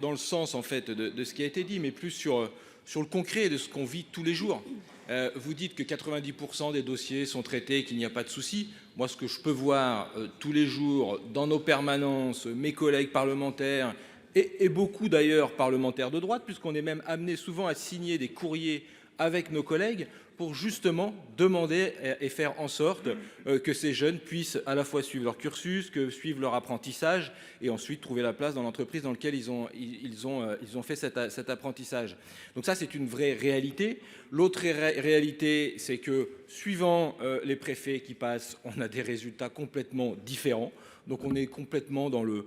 dans le sens en fait de ce qui a été dit, mais plus sur le concret de ce qu'on vit tous les jours. Vous dites que 90% des dossiers sont traités, qu'il n'y a pas de souci. Moi, ce que je peux voir tous les jours dans nos permanences, mes collègues parlementaires et beaucoup d'ailleurs parlementaires de droite, puisqu'on est même amené souvent à signer des courriers avec nos collègues pour justement demander et faire en sorte que ces jeunes puissent à la fois suivre leur cursus, que suivent leur apprentissage et ensuite trouver la place dans l'entreprise dans laquelle ils ont fait cet apprentissage. Donc ça, c'est une vraie réalité. L'autre réalité, c'est que suivant les préfets qui passent, on a des résultats complètement différents. Donc on est complètement dans le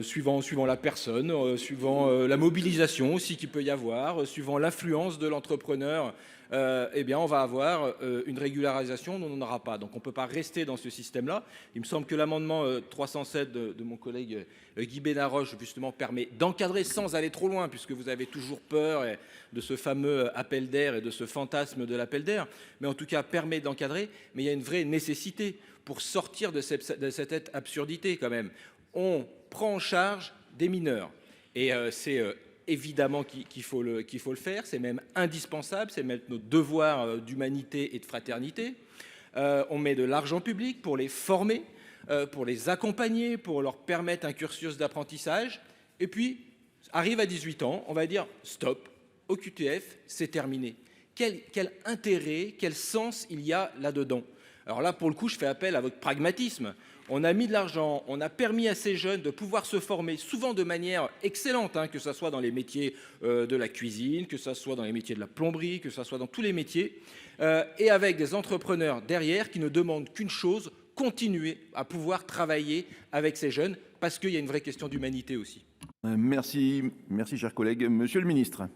suivant la personne, suivant la mobilisation aussi qu'il peut y avoir, suivant l'influence de l'entrepreneur, eh bien on va avoir une régularisation dont on n'aura pas. Donc on ne peut pas rester dans ce système-là. Il me semble que l'amendement 307 de mon collègue Guy Bénaroche justement permet d'encadrer sans aller trop loin, puisque vous avez toujours peur de ce fameux appel d'air et de ce fantasme de l'appel d'air, mais en tout cas permet d'encadrer, mais il y a une vraie nécessité pour sortir de cette absurdité quand même. On prend en charge des mineurs et c'est évidemment qu'il faut le faire, c'est même indispensable, c'est même notre devoir d'humanité et de fraternité. On met de l'argent public pour les former, pour les accompagner, pour leur permettre un cursus d'apprentissage. Et puis, arrive à 18 ans, on va dire stop, OQTF, c'est terminé. Quel intérêt, quel sens il y a là-dedans? Alors là, pour le coup, je fais appel à votre pragmatisme. On a mis de l'argent, on a permis à ces jeunes de pouvoir se former, souvent de manière excellente, hein, que ce soit dans les métiers de la cuisine, que ce soit dans les métiers de la plomberie, que ce soit dans tous les métiers, et avec des entrepreneurs derrière qui ne demandent qu'une chose, continuer à pouvoir travailler avec ces jeunes, parce qu'il y a une vraie question d'humanité aussi. Merci, cher collègue. Monsieur le ministre.